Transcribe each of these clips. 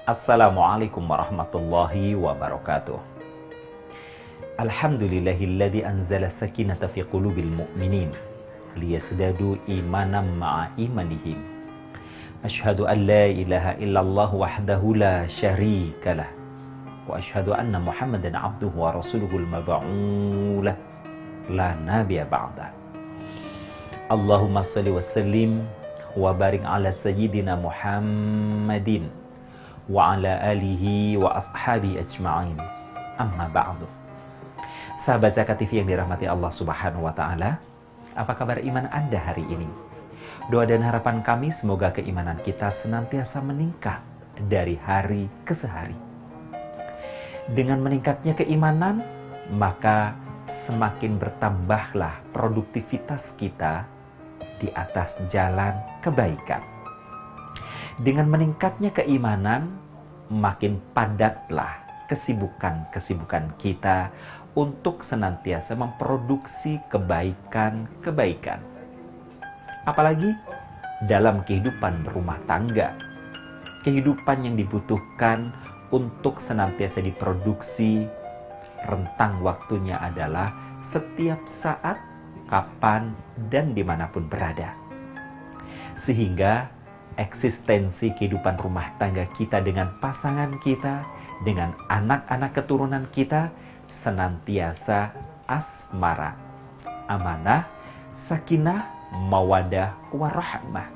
Assalamualaikum warahmatullahi wabarakatuh. Alhamdulillahilladzi anzala sakinata fi qulubil mu'minin liyazdadu imanan ma'a imanihim. Asyhadu an la ilaha illallah wahdahu la syarikalah wa asyhadu anna Muhammadan abduhu wa rasuluhul mab'uulah la nabiyya ba'da. Allahumma shalli wa sallim wa barik ala sayyidina Muhammadin wa ala alihi wa ashabi ajma'in. Amma ba'du. Sahabat Zakat TV yang dirahmati Allah Subhanahu wa taala, apa kabar iman Anda hari ini? Doa dan harapan kami semoga keimanan kita senantiasa meningkat dari hari ke hari. Dengan meningkatnya keimanan, maka semakin bertambahlah produktivitas kita di atas jalan kebaikan. Dengan meningkatnya keimanan, makin padatlah kesibukan-kesibukan kita untuk senantiasa memproduksi kebaikan-kebaikan. Apalagi dalam kehidupan berumah tangga, kehidupan yang dibutuhkan untuk senantiasa diproduksi, rentang waktunya adalah setiap saat, kapan, dan dimanapun berada. Sehingga eksistensi kehidupan rumah tangga kita dengan pasangan kita, dengan anak-anak keturunan kita, senantiasa asmara, amanah, sakinah, mawadah, warahmah.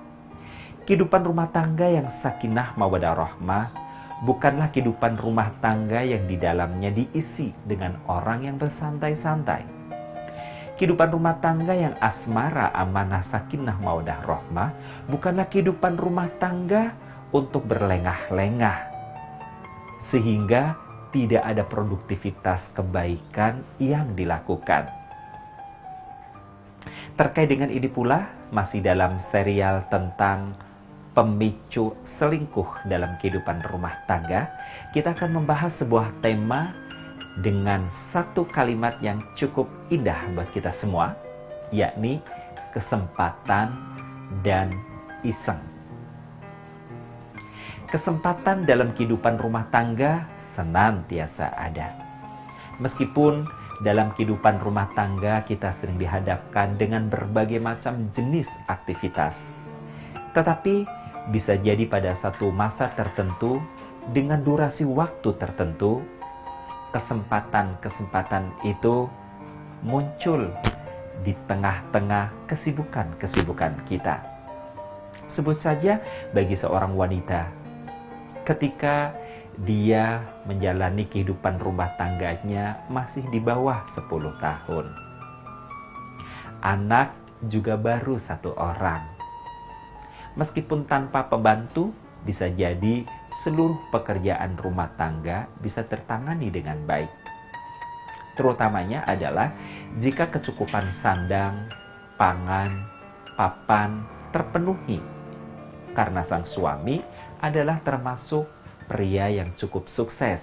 Kehidupan rumah tangga yang sakinah, mawadah, rahmah bukanlah kehidupan rumah tangga yang di dalamnya diisi dengan orang yang bersantai-santai. Kehidupan rumah tangga yang asmara, amanah, sakinah, mawadah, rahmah bukanlah kehidupan rumah tangga untuk berlengah-lengah, sehingga tidak ada produktivitas kebaikan yang dilakukan. Terkait dengan ini pula, masih dalam serial tentang pemicu selingkuh dalam kehidupan rumah tangga, kita akan membahas sebuah tema dengan satu kalimat yang cukup indah buat kita semua, yakni kesempatan dan iseng. Kesempatan dalam kehidupan rumah tangga senantiasa ada. Meskipun dalam kehidupan rumah tangga kita sering dihadapkan dengan berbagai macam jenis aktivitas, tetapi bisa jadi pada satu masa tertentu dengan durasi waktu tertentu, kesempatan-kesempatan itu muncul di tengah-tengah kesibukan-kesibukan kita. Sebut saja bagi seorang wanita, ketika dia menjalani kehidupan rumah tangganya masih di bawah 10 tahun. Anak juga baru 1 orang. Meskipun tanpa pembantu, bisa jadi seluruh pekerjaan rumah tangga bisa tertangani dengan baik. Terutamanya adalah jika kecukupan sandang, pangan, papan terpenuhi. Karena sang suami adalah termasuk pria yang cukup sukses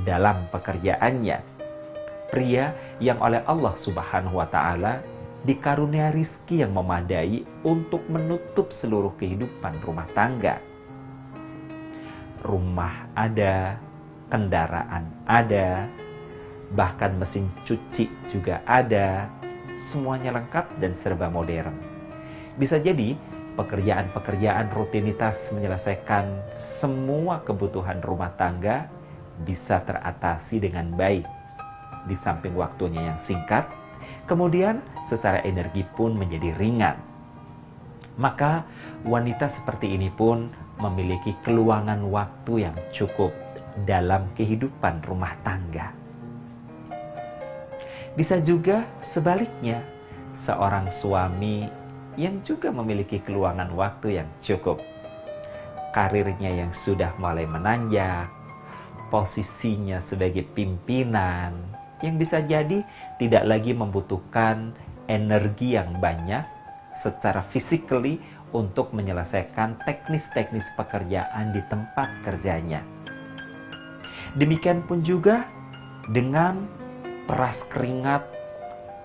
dalam pekerjaannya. Pria yang oleh Allah Subhanahu wa taala dikarunia rizki yang memadai untuk menutup seluruh kehidupan rumah tangga. Rumah ada, kendaraan ada, bahkan mesin cuci juga ada, semuanya lengkap dan serba modern. Bisa jadi pekerjaan-pekerjaan rutinitas menyelesaikan semua kebutuhan rumah tangga bisa teratasi dengan baik. Di samping waktunya yang singkat, kemudian secara energi pun menjadi ringan. Maka wanita seperti ini pun memiliki keluangan waktu yang cukup dalam kehidupan rumah tangga. Bisa juga sebaliknya, seorang suami yang juga memiliki keluangan waktu yang cukup. Karirnya yang sudah mulai menanjak, posisinya sebagai pimpinan, yang bisa jadi tidak lagi membutuhkan energi yang banyak secara physically untuk menyelesaikan teknis-teknis pekerjaan di tempat kerjanya. Demikian pun juga dengan peras keringat,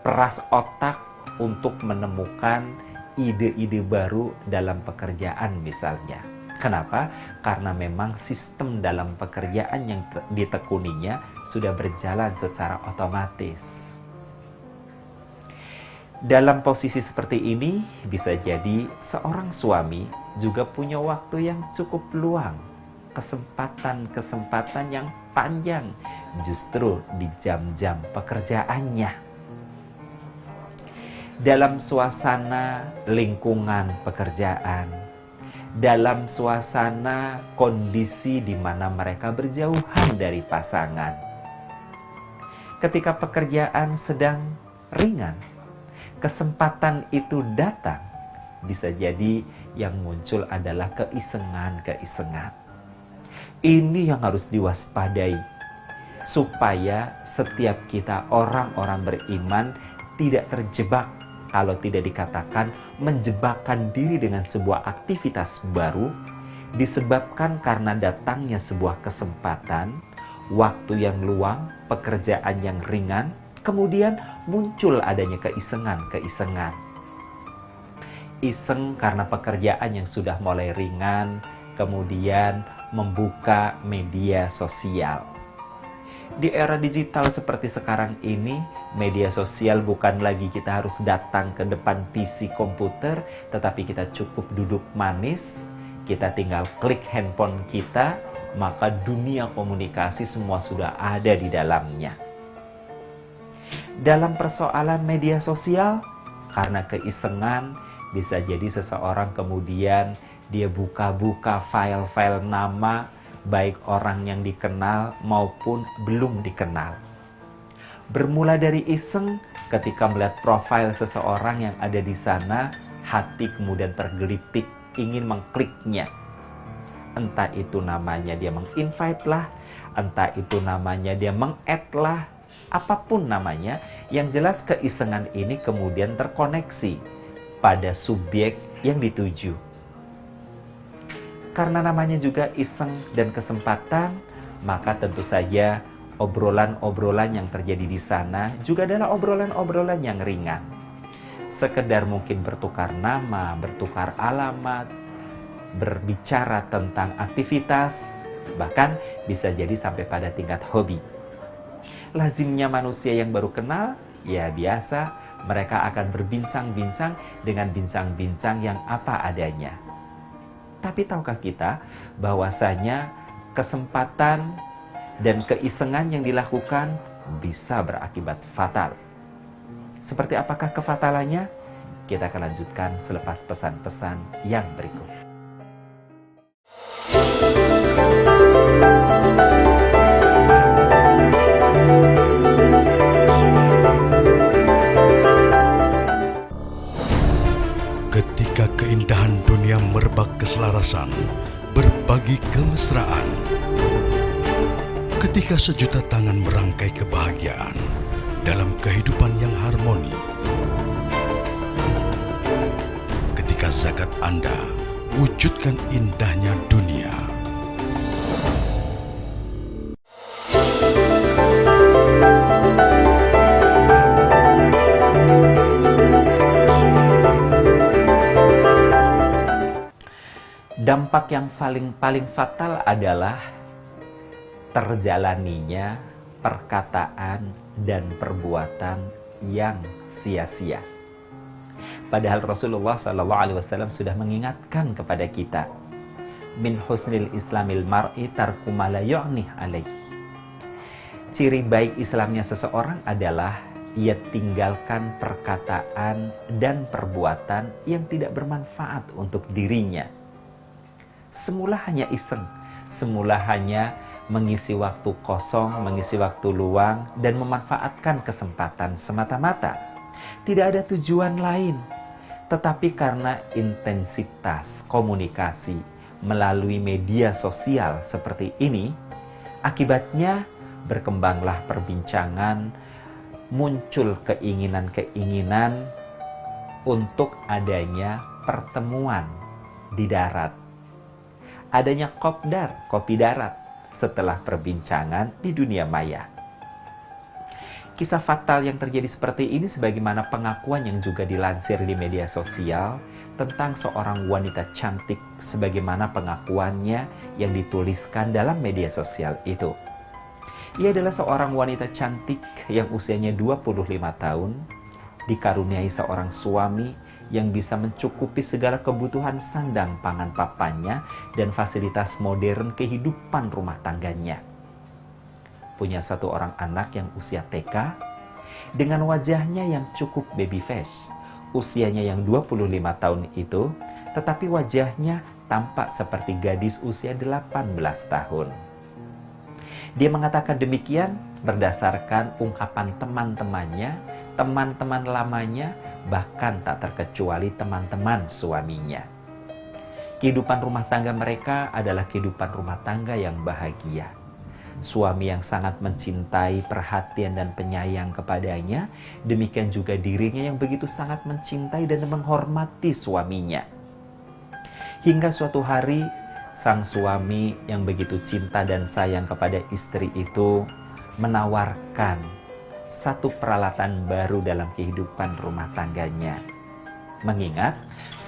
peras otak untuk menemukan ide-ide baru dalam pekerjaan misalnya. Kenapa? Karena memang sistem dalam pekerjaan yang ditekuninya sudah berjalan secara otomatis. Dalam posisi seperti ini, bisa jadi seorang suami juga punya waktu yang cukup luang, kesempatan-kesempatan yang panjang justru di jam-jam pekerjaannya. Dalam suasana lingkungan pekerjaan, dalam suasana kondisi di mana mereka berjauhan dari pasangan. Ketika pekerjaan sedang ringan, kesempatan itu datang, bisa jadi yang muncul adalah keisengan-keisengan. Ini yang harus diwaspadai, supaya setiap kita orang-orang beriman tidak terjebak, kalau tidak dikatakan menjebakkan diri dengan sebuah aktivitas baru, disebabkan karena datangnya sebuah kesempatan, waktu yang luang, pekerjaan yang ringan, kemudian muncul adanya keisengan-keisengan. Iseng karena pekerjaan yang sudah mulai ringan, kemudian membuka media sosial. Di era digital seperti sekarang ini, media sosial bukan lagi kita harus datang ke depan PC komputer, tetapi kita cukup duduk manis, kita tinggal klik handphone kita, maka dunia komunikasi semua sudah ada di dalamnya. Dalam persoalan media sosial, karena keisengan, bisa jadi seseorang kemudian dia buka-buka file-file nama, baik orang yang dikenal maupun belum dikenal. Bermula dari iseng, ketika melihat profil seseorang yang ada di sana, hati kemudian tergelitik, ingin mengkliknya. Entah itu namanya dia meng-invite lah, entah itu namanya dia meng-add lah, apapun namanya, yang jelas keisengan ini kemudian terkoneksi pada subjek yang dituju. Karena namanya juga iseng dan kesempatan, maka tentu saja obrolan-obrolan yang terjadi di sana juga adalah obrolan-obrolan yang ringan. Sekedar mungkin bertukar nama, bertukar alamat, berbicara tentang aktivitas, bahkan bisa jadi sampai pada tingkat hobi. Lazimnya manusia yang baru kenal, ya biasa, mereka akan berbincang-bincang dengan bincang-bincang yang apa adanya. Tapi tahukah kita bahwasanya kesempatan dan keisengan yang dilakukan bisa berakibat fatal. Seperti apakah kefatalannya? Kita akan lanjutkan selepas pesan-pesan yang berikut. Ketika keindahan dunia merebak keselarasan, berbagi kemesraan. Ketika sejuta tangan merangkai kebahagiaan dalam kehidupan yang harmoni. Ketika zakat Anda wujudkan indahnya dunia. Dampak yang paling fatal adalah terjalaninya perkataan dan perbuatan yang sia-sia. Padahal Rasulullah SAW sudah mengingatkan kepada kita, min husnil islamil mar'i tarku ma la yu'nih alaih. Ciri baik Islamnya seseorang adalah ia tinggalkan perkataan dan perbuatan yang tidak bermanfaat untuk dirinya. Semula hanya iseng, semula hanya mengisi waktu kosong, mengisi waktu luang, dan memanfaatkan kesempatan semata-mata. Tidak ada tujuan lain, tetapi karena intensitas komunikasi melalui media sosial seperti ini, akibatnya berkembanglah perbincangan, muncul keinginan-keinginan untuk adanya pertemuan di darat. Adanya kopdar, kopi darat, setelah perbincangan di dunia maya. Kisah fatal yang terjadi seperti ini sebagaimana pengakuan yang juga dilansir di media sosial tentang seorang wanita cantik sebagaimana pengakuannya yang dituliskan dalam media sosial itu. Ia adalah seorang wanita cantik yang usianya 25 tahun, dikaruniai seorang suami yang bisa mencukupi segala kebutuhan sandang pangan papanya dan fasilitas modern kehidupan rumah tangganya. Punya satu orang anak yang usia TK, dengan wajahnya yang cukup baby face, usianya yang 25 tahun itu, tetapi wajahnya tampak seperti gadis usia 18 tahun. Dia mengatakan demikian berdasarkan ungkapan teman-temannya, teman-teman lamanya, bahkan tak terkecuali teman-teman suaminya. Kehidupan rumah tangga mereka adalah kehidupan rumah tangga yang bahagia. Suami yang sangat mencintai, perhatian dan penyayang kepadanya, demikian juga dirinya yang begitu sangat mencintai dan menghormati suaminya. Hingga suatu hari, sang suami yang begitu cinta dan sayang kepada istri itu menawarkan satu peralatan baru dalam kehidupan rumah tangganya. Mengingat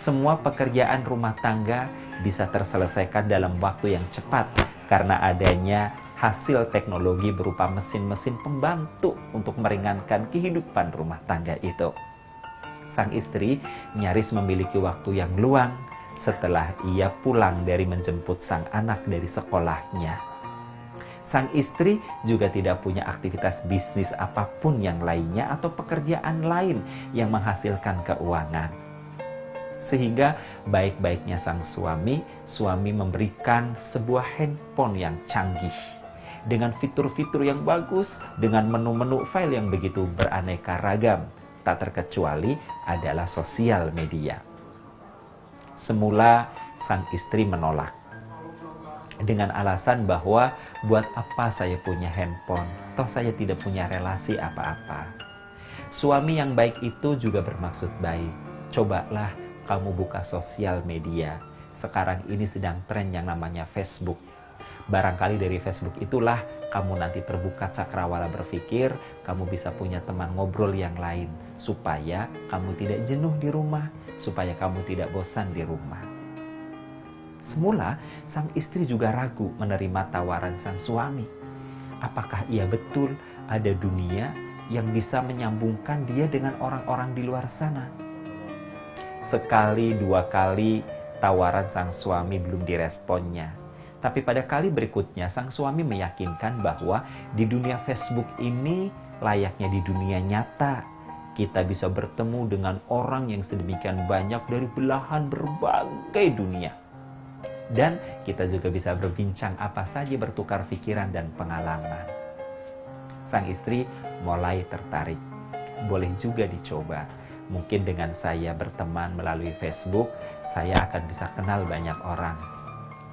semua pekerjaan rumah tangga bisa terselesaikan dalam waktu yang cepat karena adanya hasil teknologi berupa mesin-mesin pembantu untuk meringankan kehidupan rumah tangga itu. Sang istri nyaris memiliki waktu yang luang setelah ia pulang dari menjemput sang anak dari sekolahnya. Sang istri juga tidak punya aktivitas bisnis apapun yang lainnya atau pekerjaan lain yang menghasilkan keuangan. Sehingga baik-baiknya sang suami memberikan sebuah handphone yang canggih dengan fitur-fitur yang bagus, dengan menu-menu file yang begitu beraneka ragam, tak terkecuali adalah sosial media. Semula sang istri menolak dengan alasan bahwa buat apa saya punya handphone, toh saya tidak punya relasi apa-apa. Suami yang baik itu juga bermaksud baik. Cobalah kamu buka sosial media. Sekarang ini sedang tren yang namanya Facebook. Barangkali dari Facebook itulah kamu nanti terbuka cakrawala berpikir, kamu bisa punya teman ngobrol yang lain, supaya kamu tidak jenuh di rumah, supaya kamu tidak bosan di rumah. Semula, sang istri juga ragu menerima tawaran sang suami. Apakah ia betul ada dunia yang bisa menyambungkan dia dengan orang-orang di luar sana? Sekali, dua kali tawaran sang suami belum diresponnya. Tapi pada kali berikutnya, sang suami meyakinkan bahwa di dunia Facebook ini layaknya di dunia nyata. Kita bisa bertemu dengan orang yang sedemikian banyak dari belahan berbagai dunia. Dan kita juga bisa berbincang apa saja, bertukar pikiran dan pengalaman. Sang istri mulai tertarik. Boleh juga dicoba. Mungkin dengan saya berteman melalui Facebook, saya akan bisa kenal banyak orang.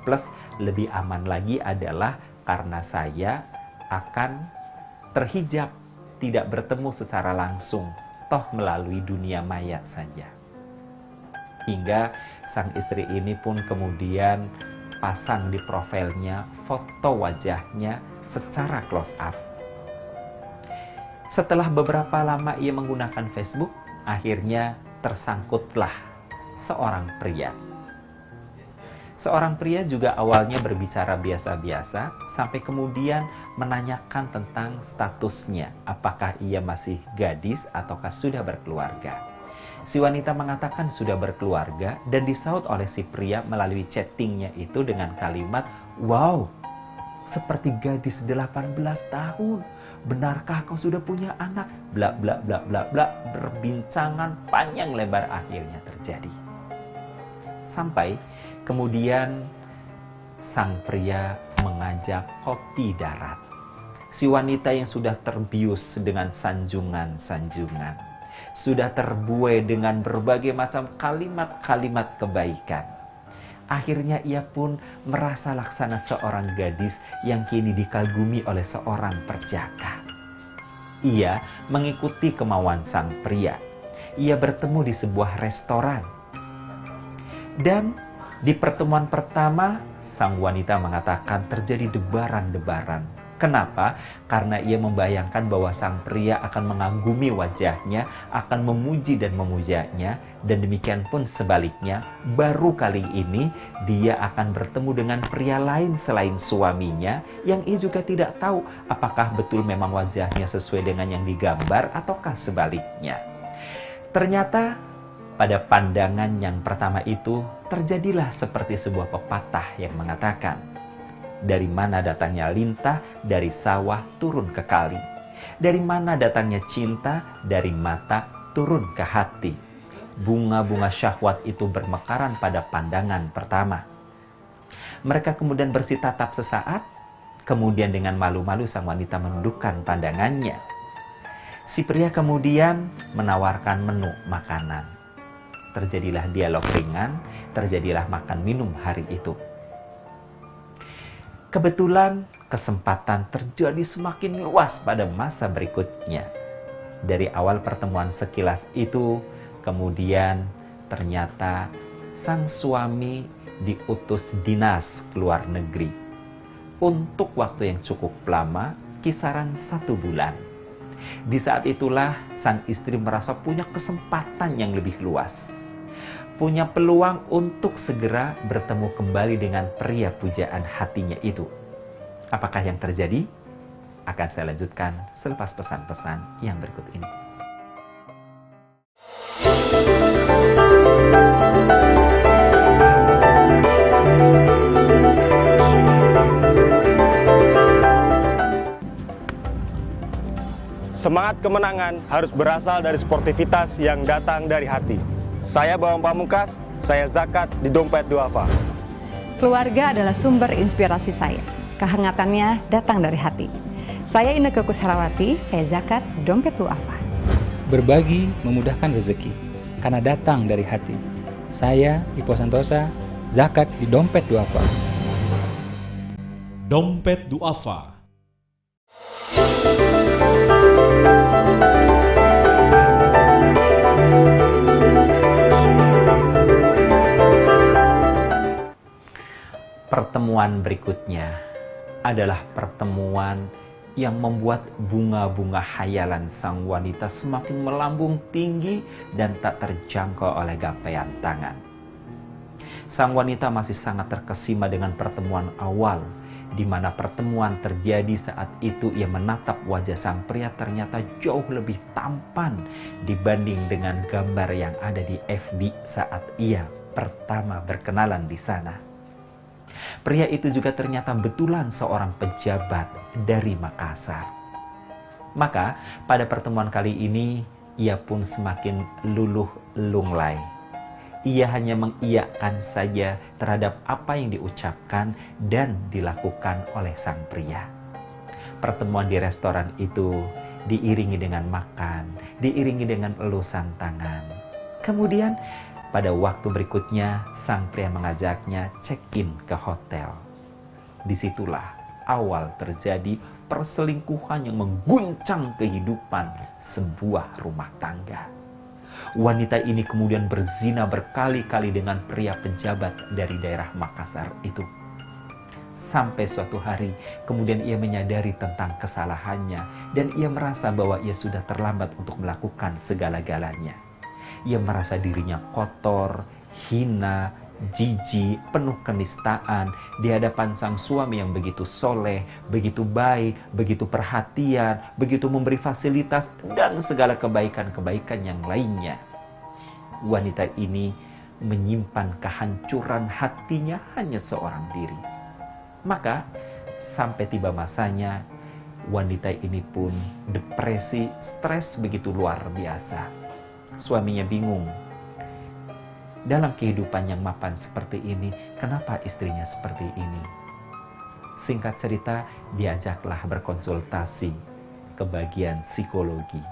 Plus, lebih aman lagi adalah karena saya akan terhijab, tidak bertemu secara langsung, toh melalui dunia maya saja. Hingga sang istri ini pun kemudian pasang di profilnya foto wajahnya secara close up. Setelah beberapa lama ia menggunakan Facebook, akhirnya tersangkutlah seorang pria. Seorang pria juga awalnya berbicara biasa-biasa, sampai kemudian menanyakan tentang statusnya, apakah ia masih gadis ataukah sudah berkeluarga. Si wanita mengatakan sudah berkeluarga dan disaut oleh si pria melalui chattingnya itu dengan kalimat, "Wow, seperti gadis 18 tahun. Benarkah kau sudah punya anak?" Bla bla bla bla bla. Perbincangan panjang lebar akhirnya terjadi. Sampai kemudian sang pria mengajak kopi darat. Si wanita yang sudah terbius dengan sanjungan-sanjungan, sudah terbuai dengan berbagai macam kalimat-kalimat kebaikan. Akhirnya ia pun merasa laksana seorang gadis yang kini dikagumi oleh seorang perjaka. Ia mengikuti kemauan sang pria. Ia bertemu di sebuah restoran. Dan di pertemuan pertama, sang wanita mengatakan terjadi debaran-debaran. Kenapa? Karena ia membayangkan bahwa sang pria akan mengagumi wajahnya, akan memuji dan memujanya, dan demikian pun sebaliknya, baru kali ini dia akan bertemu dengan pria lain selain suaminya, yang ia juga tidak tahu apakah betul memang wajahnya sesuai dengan yang digambar ataukah sebaliknya. Ternyata pada pandangan yang pertama itu terjadilah seperti sebuah pepatah yang mengatakan, dari mana datangnya lintah, dari sawah turun ke kali. Dari mana datangnya cinta, dari mata turun ke hati. Bunga-bunga syahwat itu bermekaran pada pandangan pertama. Mereka kemudian bersitatap sesaat, kemudian dengan malu-malu sang wanita menundukkan pandangannya. Si pria kemudian menawarkan menu makanan. Terjadilah dialog ringan, terjadilah makan minum hari itu. Kebetulan kesempatan terjadi semakin luas pada masa berikutnya. Dari awal pertemuan sekilas itu, kemudian ternyata sang suami diutus dinas ke luar negeri. Untuk waktu yang cukup lama, kisaran 1 bulan. Di saat itulah sang istri merasa punya kesempatan yang lebih luas. Punya peluang untuk segera bertemu kembali dengan pria pujaan hatinya itu. Apakah yang terjadi? Akan saya lanjutkan selepas pesan-pesan yang berikut ini. Semangat kemenangan harus berasal dari sportivitas yang datang dari hati. Saya Bambang Pamungkas, saya zakat di Dompet Duafa. Keluarga adalah sumber inspirasi saya. Kehangatannya datang dari hati. Saya Inneke Kusharawati, saya zakat Dompet Duafa. Berbagi memudahkan rezeki, karena datang dari hati. Saya Ipo Santosa, zakat di Dompet Duafa. Dompet Duafa. Pertemuan berikutnya adalah pertemuan yang membuat bunga-bunga hayalan sang wanita semakin melambung tinggi dan tak terjangkau oleh gapaian tangan. Sang wanita masih sangat terkesima dengan pertemuan awal, di mana pertemuan terjadi saat itu ia menatap wajah sang pria ternyata jauh lebih tampan dibanding dengan gambar yang ada di FB saat ia pertama berkenalan di sana. Pria itu juga ternyata betulan seorang pejabat dari Makassar. Maka pada pertemuan kali ini ia pun semakin luluh lunglai. Ia hanya mengiyakan saja terhadap apa yang diucapkan dan dilakukan oleh sang pria. Pertemuan di restoran itu diiringi dengan makan, diiringi dengan elusan tangan. Kemudian pada waktu berikutnya, sang pria mengajaknya check-in ke hotel. Disitulah awal terjadi perselingkuhan yang mengguncang kehidupan sebuah rumah tangga. Wanita ini kemudian berzina berkali-kali dengan pria pejabat dari daerah Makassar itu. Sampai suatu hari, kemudian ia menyadari tentang kesalahannya dan ia merasa bahwa ia sudah terlambat untuk melakukan segala-galanya. Ia merasa dirinya kotor, hina, jijik, penuh kenistaan di hadapan sang suami yang begitu soleh, begitu baik, begitu perhatian, begitu memberi fasilitas dan segala kebaikan-kebaikan yang lainnya. Wanita ini menyimpan kehancuran hatinya hanya seorang diri. Maka sampai tiba masanya wanita ini pun depresi, stres begitu luar biasa. Suaminya bingung. Dalam kehidupan yang mapan seperti ini, kenapa istrinya seperti ini? Singkat cerita, diajaklah berkonsultasi ke bagian psikologi.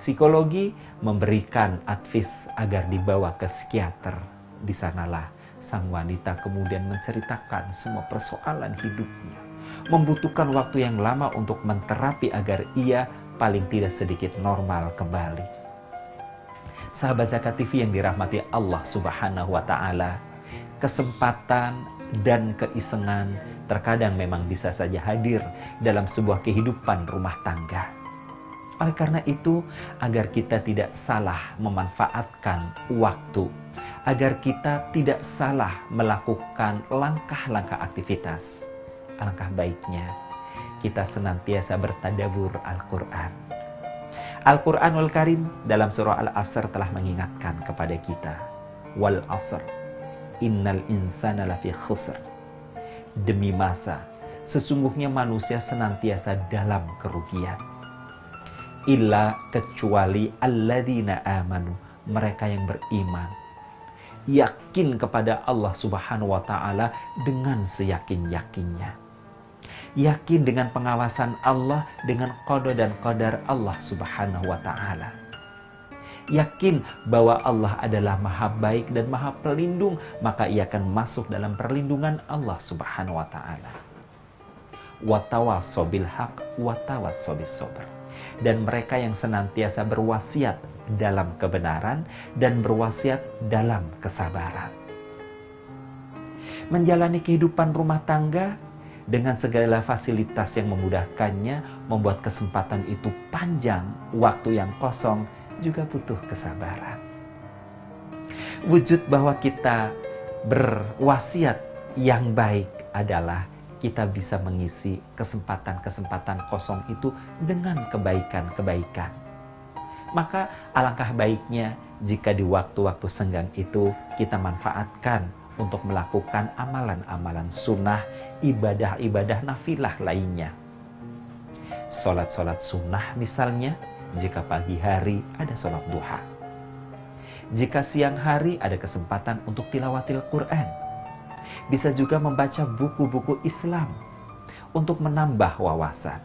Psikologi memberikan advice agar dibawa ke psikiater. Di sanalah sang wanita kemudian menceritakan semua persoalan hidupnya. Membutuhkan waktu yang lama untuk menterapi agar ia paling tidak sedikit normal kembali. Sahabat Zakat TV yang dirahmati Allah Subhanahu wa Ta'ala, kesempatan dan keisengan terkadang memang bisa saja hadir dalam sebuah kehidupan rumah tangga. Oleh karena itu, agar kita tidak salah memanfaatkan waktu, agar kita tidak salah melakukan langkah-langkah aktivitas, alangkah baiknya kita senantiasa bertadabbur Al-Quran. Al-Quranul Karim dalam surah Al-Asr telah mengingatkan kepada kita, wal asr, innal insana lafi khusr. Demi masa, sesungguhnya manusia senantiasa dalam kerugian. Illa kecuali alladzina amanu, mereka yang beriman, yakin kepada Allah Subhanahu wa taala dengan seyakin-yakinnya. Yakin dengan pengawasan Allah, dengan qada dan qadar Allah Subhanahu wa taala. Yakin bahwa Allah adalah Maha Baik dan Maha Pelindung, maka ia akan masuk dalam perlindungan Allah Subhanahu wa taala. Wa tawassaw bil haqq wa tawassaw bis sabr. Dan mereka yang senantiasa berwasiat dalam kebenaran dan berwasiat dalam kesabaran. Menjalani kehidupan rumah tangga dengan segala fasilitas yang memudahkannya, membuat kesempatan itu panjang, waktu yang kosong juga butuh kesabaran. Wujud bahwa kita berwasiat yang baik adalah kita bisa mengisi kesempatan-kesempatan kosong itu dengan kebaikan-kebaikan. Maka alangkah baiknya jika di waktu-waktu senggang itu kita manfaatkan untuk melakukan amalan-amalan sunnah, ibadah-ibadah nafilah lainnya. Salat-salat sunnah misalnya, jika pagi hari ada salat duha. Jika siang hari ada kesempatan untuk tilawatil Quran. Bisa juga membaca buku-buku Islam untuk menambah wawasan.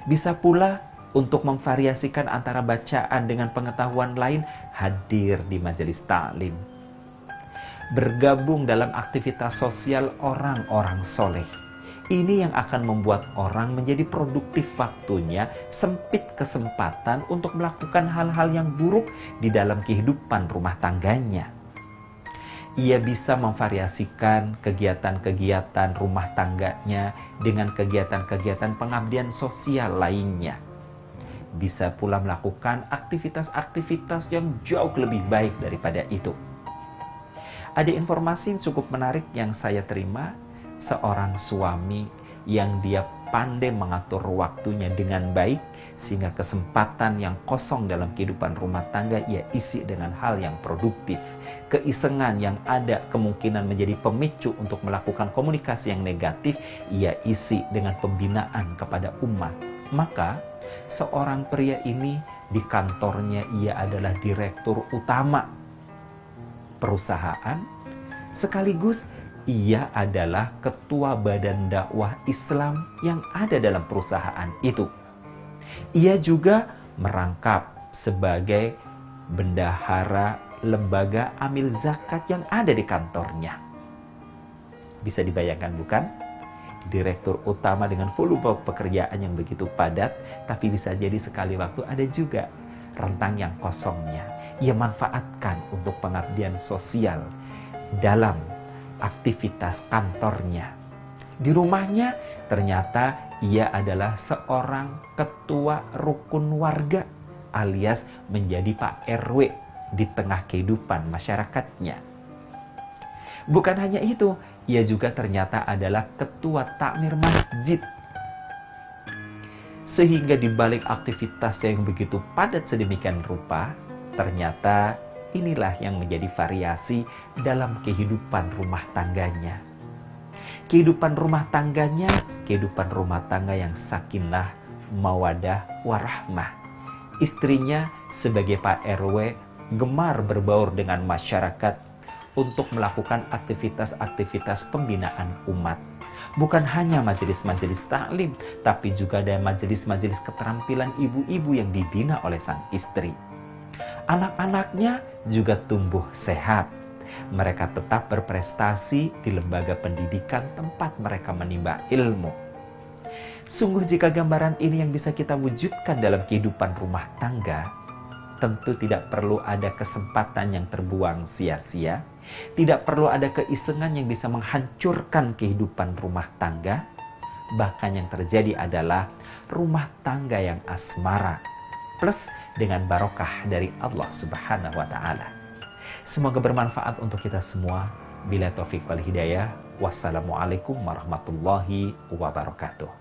Bisa pula untuk memvariasikan antara bacaan dengan pengetahuan lain, hadir di majelis ta'lim. Bergabung dalam aktivitas sosial orang-orang soleh. Ini yang akan membuat orang menjadi produktif waktunya, sempit kesempatan untuk melakukan hal-hal yang buruk di dalam kehidupan rumah tangganya. Ia bisa memvariasikan kegiatan-kegiatan rumah tangganya dengan kegiatan-kegiatan pengabdian sosial lainnya. Bisa pula melakukan aktivitas-aktivitas yang jauh lebih baik daripada itu. Ada informasi yang cukup menarik yang saya terima, seorang suami yang dia pandai mengatur waktunya dengan baik, sehingga kesempatan yang kosong dalam kehidupan rumah tangga ia isi dengan hal yang produktif. Keisengan yang ada kemungkinan menjadi pemicu untuk melakukan komunikasi yang negatif, ia isi dengan pembinaan kepada umat. Maka seorang pria ini di kantornya ia adalah direktur utama perusahaan, sekaligus ia adalah ketua badan dakwah Islam yang ada dalam perusahaan itu. Ia juga merangkap sebagai bendahara lembaga amil zakat yang ada di kantornya. Bisa dibayangkan bukan? Direktur utama dengan volume pekerjaan yang begitu padat, tapi bisa jadi sekali waktu ada juga rentang yang kosongnya. Ia manfaatkan untuk pengabdian sosial dalam aktivitas kantornya. Di rumahnya ternyata ia adalah seorang ketua rukun warga, alias menjadi Pak RW di tengah kehidupan masyarakatnya. Bukan hanya itu, ia juga ternyata adalah ketua takmir masjid. Sehingga di balik aktivitas yang begitu padat sedemikian rupa, ternyata inilah yang menjadi variasi dalam kehidupan rumah tangganya. Kehidupan rumah tangganya, kehidupan rumah tangga yang sakinah, mawadah, warahmah. Istrinya sebagai Pak RW gemar berbaur dengan masyarakat untuk melakukan aktivitas-aktivitas pembinaan umat. Bukan hanya majelis-majelis taklim, tapi juga ada majelis-majelis keterampilan ibu-ibu yang dibina oleh sang istri. Anak-anaknya juga tumbuh sehat. Mereka tetap berprestasi di lembaga pendidikan tempat mereka menimba ilmu. Sungguh jika gambaran ini yang bisa kita wujudkan dalam kehidupan rumah tangga, tentu tidak perlu ada kesempatan yang terbuang sia-sia, tidak perlu ada keisengan yang bisa menghancurkan kehidupan rumah tangga. Bahkan yang terjadi adalah rumah tangga yang asmara, plus dengan barokah dari Allah Subhanahu wa Ta'ala. Semoga bermanfaat untuk kita semua. Bila taufik wal hidayah. Wassalamualaikum warahmatullahi wabarakatuh.